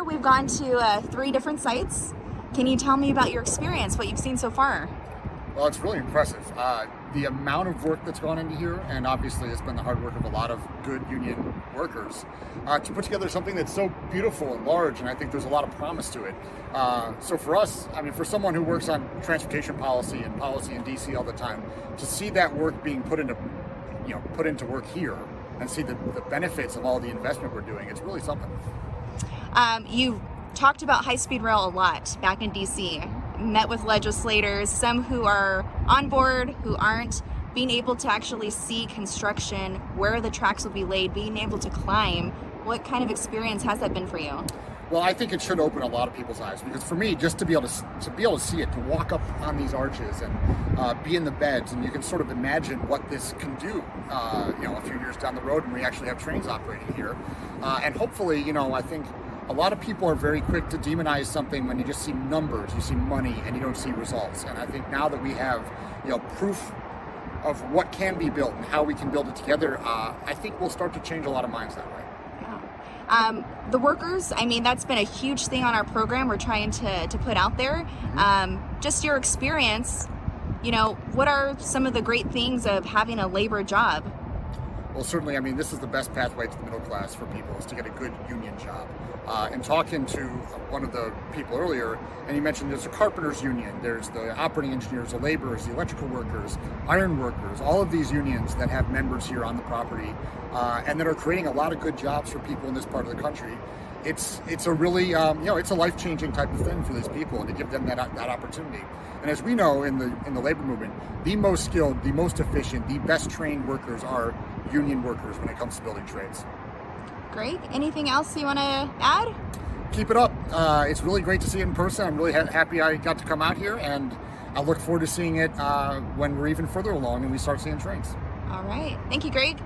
far, we've gone to 3 different sites. Can you tell me about your experience, what you've seen so far? Well, it's really impressive. The amount of work that's gone into here, and obviously it's been the hard work of a lot of good union workers, to put together something that's so beautiful and large, and I think there's a lot of promise to it. So for us, I mean, for someone who works on transportation policy in DC all the time, to see that work being put into work here and see the benefits of all the investment we're doing, it's really something. You've talked about high-speed rail a lot back in DC. Met with legislators, some who are on board, who aren't, being able to actually see construction, where the tracks will be laid, being able to climb. What kind of experience has that been for you? Well, I think it should open a lot of people's eyes, because for me, just to be able to see it, to walk up on these arches and be in the beds, and you can sort of imagine what this can do, a few years down the road when we actually have trains operating here, and hopefully, I think a lot of people are very quick to demonize something when you just see numbers, you see money, and you don't see results. And I think now that we have, proof of what can be built and how we can build it together, I think we'll start to change a lot of minds that way. Yeah. The workers, I mean, that's been a huge thing on our program we're trying to put out there. Just your experience, what are some of the great things of having a labor job? Well, certainly, I mean, this is the best pathway to the middle class for people, is to get a good union job. And talking to one of the people earlier, and he mentioned there's a carpenters union, there's the operating engineers, the laborers, the electrical workers, iron workers, all of these unions that have members here on the property, and that are creating a lot of good jobs for people in this part of the country. It's a really, it's a life-changing type of thing for these people, and to give them that opportunity. And as we know in the labor movement, the most skilled, the most efficient, the best trained workers are union workers when it comes to building trades. Great. Anything else you want to add? Keep it up. It's really great to see it in person. I'm really happy I got to come out here, and I look forward to seeing it when we're even further along and we start seeing trains. All right. Thank you, Greg.